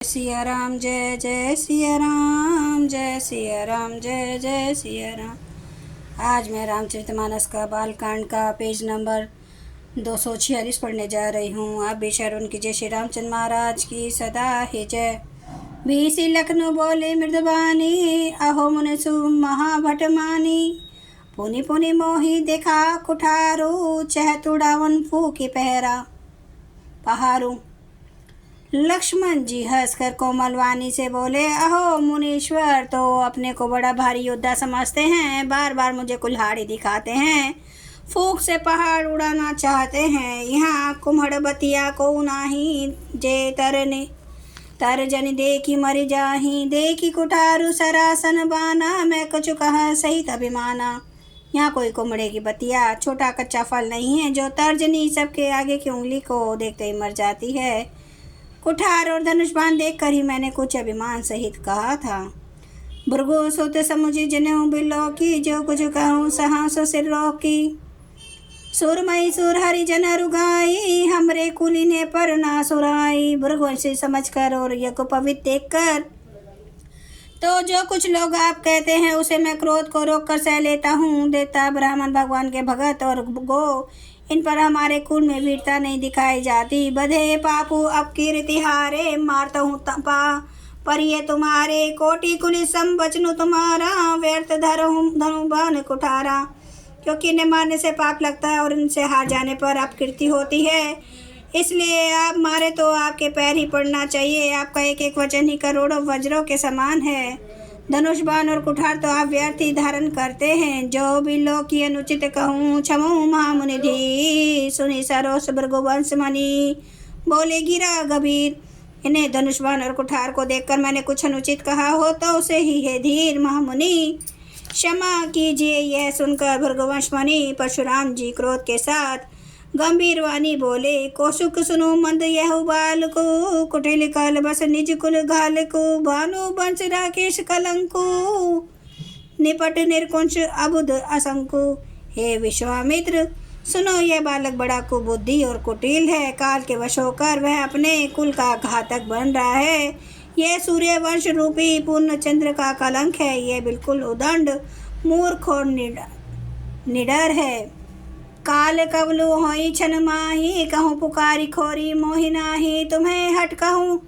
सिया राम जय जय सिया राम, जय सिया राम जय जय सिया राम। आज मैं रामचरितमानस का बालकांड का पेज नंबर 246 पढ़ने जा रही हूँ। आप बेशर उनकी जय श्री रामचंद्र महाराज की सदा ही जय। बीसी लखनऊ बोले मृदबानी, अहो मुनिसु महाभटमानी। पुनि पुनि मोही देखा कुठारू, चहतुड़ावन फूकी पहरा पहारू। लक्ष्मण जी हंसकर कोमल वाणी से बोले, अहो मुनीश्वर तो अपने को बड़ा भारी योद्धा समझते हैं, बार बार मुझे कुल्हाड़ी दिखाते हैं, फूंक से पहाड़ उड़ाना चाहते हैं। यहाँ कुम्हड़ बतिया को नाही जे तरने तरजन देखी मर जाही, देखी कुठारू सरासन बाना, मैं कुछ कहा सहित अभिमाना। यहाँ कोई कुम्हड़े की बतिया छोटा कच्चा फल नहीं है जो तर्जनी सबके आगे की उंगली को देखते ही मर जाती है। कुठार और धनुष बाण देख कर ही मैंने कुछ अभिमान सहित कहा था। भृगु सुत समुझी जनेऊ बिलो की, जो कुछ कहूँ सहासो सिर रोकी। सुरमई सुर हरि जन रुगाई, हमरे कुली ने पर ना सुराई। भृगुवंशी समझ कर और यज्ञ पवित्र देख कर तो जो कुछ लोग आप कहते हैं उसे मैं क्रोध को रोक कर सह लेता हूँ। देवता ब्राह्मण भगवान के भगत और गो, इन पर हमारे कुल में वीरता नहीं दिखाई जाती। बधे पापू अब कीर्ति हारे, मारता हूँ तपा पर ये तुम्हारे। कोटि कुल सम बचनु तुम्हारा, व्यर्थ धनु बाण कुठारा। क्योंकि इन्हें मारने से पाप लगता है और इनसे हार जाने पर अपकीर्ति होती है, इसलिए आप मारे तो आपके पैर ही पड़ना चाहिए। आपका एक एक वचन ही करोड़ों वज्रों के समान है। धनुष बाण और कुठार तो आप व्यर्थ ही धारण करते हैं। जो भी लोग की अनुचित कहूँ क्षमू महामुनिधि, सुनी सरोस भृगुवंश मणि बोले गिरा गंभीर। इन्हें धनुष बाण और कुठार को देखकर मैंने कुछ अनुचित कहा हो तो उसे ही है धीर महामुनि क्षमा कीजिए। यह सुनकर भृगुवंश मणि परशुराम जी क्रोध के साथ गंभीर वाणी बोले, कौशुक सुनो मंद यह बाल को, कुटिल काल बस निज कुल घाल को। भानु वंश राकेश कलंको, निपट निर्कुंश अबुध असंको। हे विश्वामित्र सुनो, यह बालक बड़ा कुबुद्धि और कुटिल है। काल के वश होकर वह अपने कुल का घातक बन रहा है। यह सूर्य वंश रूपी पूर्ण चंद्र का कलंक है। यह बिल्कुल उदंड मूर्ख और निडर है। काल कवलु होई छन माही, कहूँ पुकारी खोरी मोहि नाही। तुम्हें हट कहूँ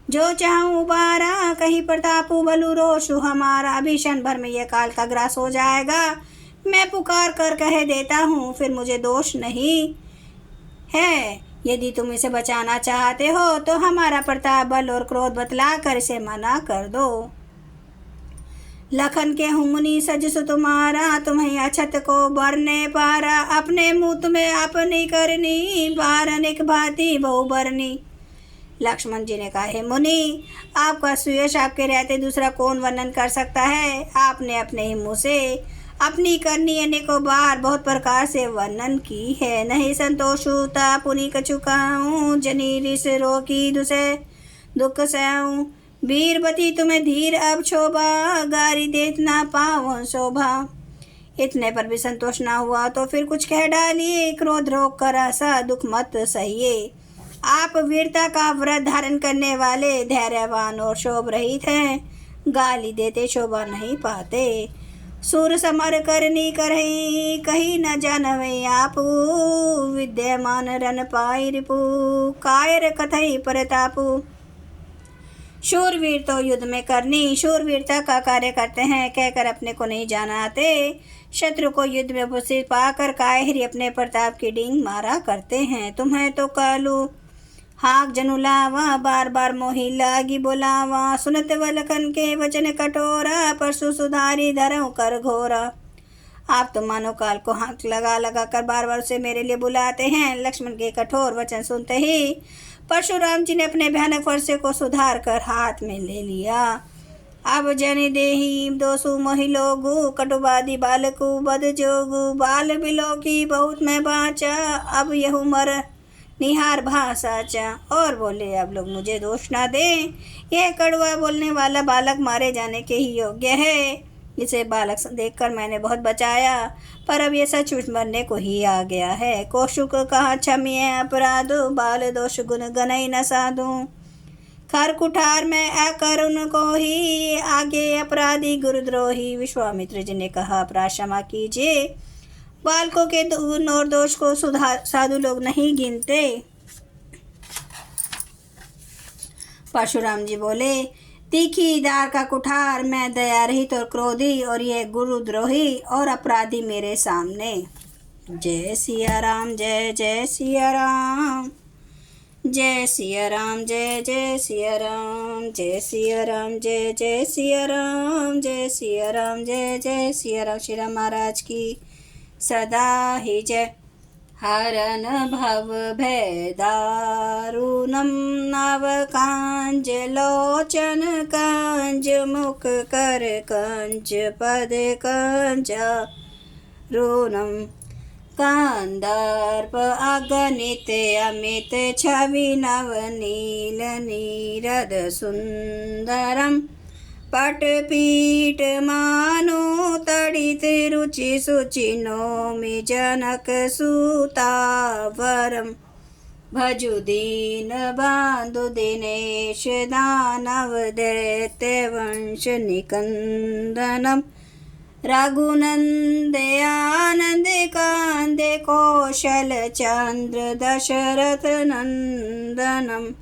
जो चाहूँ उबारा, कहीं प्रतापु बलु रोषु हमारा। भीषण भर में यह काल का ग्रास हो जाएगा। मैं पुकार कर कह देता हूँ, फिर मुझे दोष नहीं है। यदि तुम इसे बचाना चाहते हो तो हमारा प्रताप बल और क्रोध बतला कर इसे मना कर दो। लखन के मुनि सजसु तुम्हारा, तुम्हें अछत को बरने पारा। अपने मुँह में अपनी करनी, बार अनेक भांति बहु बरनी। लक्ष्मण जी ने कहा, हे मुनि, आपका सुयश आपके रहते दूसरा कौन वर्णन कर सकता है। आपने अपने ही मुँह से अपनी करनी अनेकों बार बहुत प्रकार से वर्णन की है। नहीं संतोषुता पुनि कछुकाऊँ, जनी रिस रोकी दुसे दुख सहूँ। वीरवती तुम्हें धीर अब शोभा, गारी देत ना पाओ शोभा। इतने पर भी संतोष ना हुआ तो फिर कुछ कह डालिए। क्रोध रोक कर ऐसा दुख मत सहिए। आप वीरता का व्रत धारण करने वाले धैर्यवान और शोभ रहित हैं, गाली देते शोभा नहीं पाते। सुर समर करनी करही, कही न जानवे आपू। विद्यमान रन पाई रिपु, कायर कथई परतापू। शूरवीर तो युद्ध में करनी शूरवीरता का कार्य करते हैं, कहकर अपने को नहीं जानाते। शत्रु को युद्ध में उपस्थित पाकर कायरी अपने प्रताप की डींग मारा करते हैं। तुम्हें तो कालू हाक जनुलावा, बार बार मोही लागी बोलावा। सुनत वलखन के वचन कटोरा, परसु सुधारी धरऊ कर घोरा। आप तो मानो काल को हाथ लगा लगा कर बार बार उसे मेरे लिए बुलाते हैं। लक्ष्मण के कठोर वचन सुनते ही परशुराम जी ने अपने भयानक फरसे को सुधार कर हाथ में ले लिया। अब जन देही दोसु मोहि लोगु, कटुबादी बालकु बद जोगु। बाल बिलो की बहुत मैं बाचा, अब यहु मर निहार भाषाचा। और बोले, अब लोग मुझे दोष ना दें, यह कड़वा बोलने वाला बालक मारे जाने के ही योग्य है। इसे बालक देखकर मैंने बहुत बचाया, पर अब ये सचमुच मरने को ही आ गया है। कौशुक कहा क्षम्य अपराध, बाल दोष गुण गनई न साधु। खर कुठार में आकर उनको ही आगे अपराधी गुरुद्रोही। विश्वामित्र जी ने कहा, अपराध क्षमा कीजिए, बालकों के दूर और दोष को साधु लोग नहीं गिनते। परशुराम जी बोले, तीखी धार का कुठार, मैं दया रहित और क्रोधी, और ये गुरुद्रोही और अपराधी मेरे सामने। जय सिया राम, जय जय सिया राम, जय सिया राम, जय जय सिया राम, जय सिया राम, जय जय सिया राम, जय सिया राम, जय जय सिया राम। श्री राम महाराज की सदा ही जय। हरन भव भय दारुणम नव कांज लोचन कांज मुख कर कंज पद कंज रूनम कांदर्प अगणित अमित छवि नव नील नीरद सुंदरम पटपीठ मानो तड़ित रुचि सुचि नौमि जनक सुतावरम भजु दीन बांधु दिनेश दानव दैत्य वंश निकंदनम रघुनंद आनंद कांदे कौशल चंद्र दशरथ नंदनम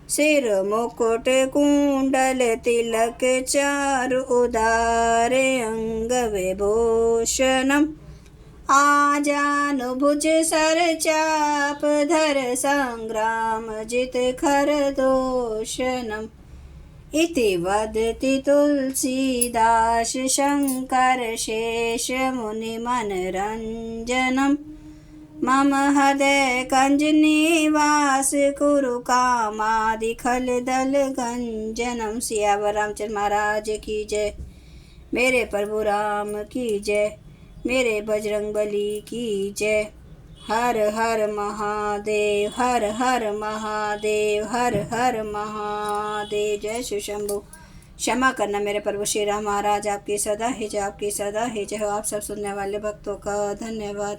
सिर मुकुट कुंडल तिलक चारु उदारे अंग विभूषणम आजानुभुज सर चाप धर संग्राम जित खर दोषणम इति वदति तुलसीदास शंकर शेष मुनि मनरंजनम मम हृदय कंज निवास कुरु कामादि खल दल गंजनम। सियावर रामचंद्र महाराज की जय। मेरे प्रभु राम की जय। मेरे बजरंग बली की जय। हर हर महादेव, हर हर महादेव, हर हर महादेव। जय शिव शंभु। क्षमा करना मेरे प्रभु श्री राम महाराज, आपकी सदा ही जय, आपकी सदा ही जय हो। आप सब सुनने वाले भक्तों का धन्यवाद।